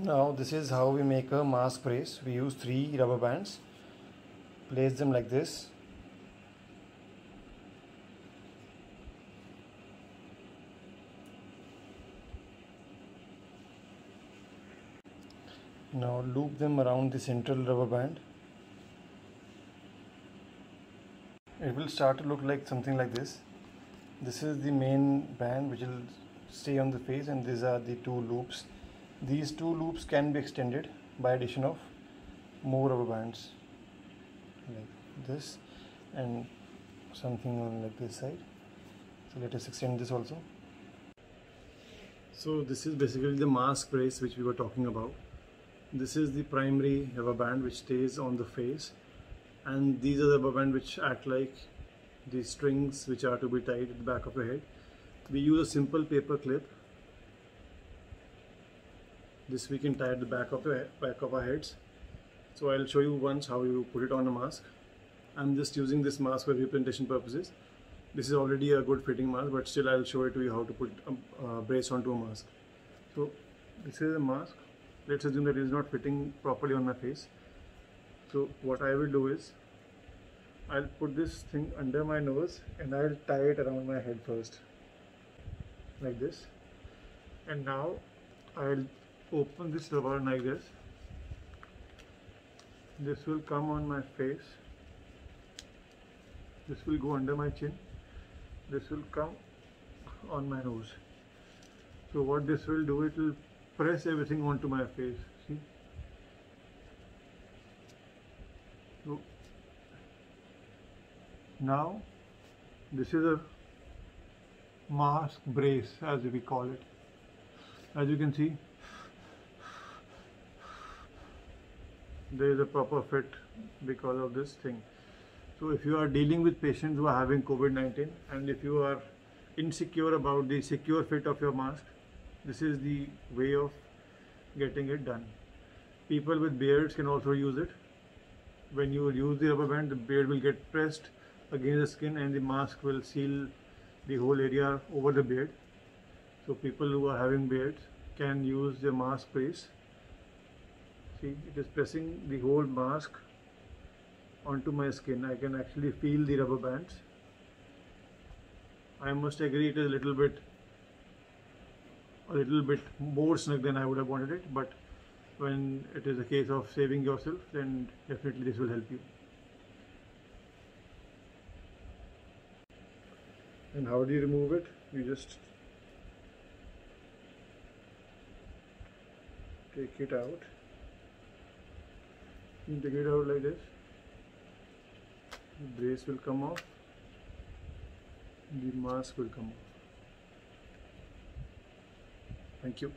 Now this is how we make a mask brace. We use 3 rubber bands, place them like this. Now loop them around the central rubber band. It will start to look like something like this. This is the main band which will stay on the face, and these are the 2 loops. These 2 loops can be extended by addition of more rubber bands like this and something on like this side. So let us extend this also. So this is basically the mask brace which we were talking about. This is the primary rubber band which stays on the face, and these are the rubber bands which act like the strings which are to be tied at the back of your head. We use a simple paper clip. This we can tie at the back of our heads. So I'll show you once how you put it on a mask. I'm just using this mask for representation purposes. This is already a good fitting mask, but still I'll show it to you how to put a brace onto a mask. So this is a mask. Let's assume that it is not fitting properly on my face. So what I will do is, I'll put this thing under my nose and I'll tie it around my head first, like this. And now I'll open this rubber like this. This will come on my face. This will go under my chin. This will come on my nose. So what this will do, it will press everything onto my face. See? So now this is a mask brace, as we call it. As you can see, there is a proper fit because of this thing. So if you are dealing with patients who are having COVID-19, and if you are insecure about the secure fit of your mask, this is the way of getting it done. People with beards can also use it. When you use the rubber band, the beard will get pressed against the skin and the mask will seal the whole area over the beard. So people who are having beards can use the mask brace. See, it is pressing the whole mask onto my skin. I can actually feel the rubber bands. I must agree it is a little bit more snug than I would have wanted it, but when it is a case of saving yourself, then definitely this will help you. And how do you remove it? You just take it out. You take it out like this. The brace will come off. The mask will come off. Thank you.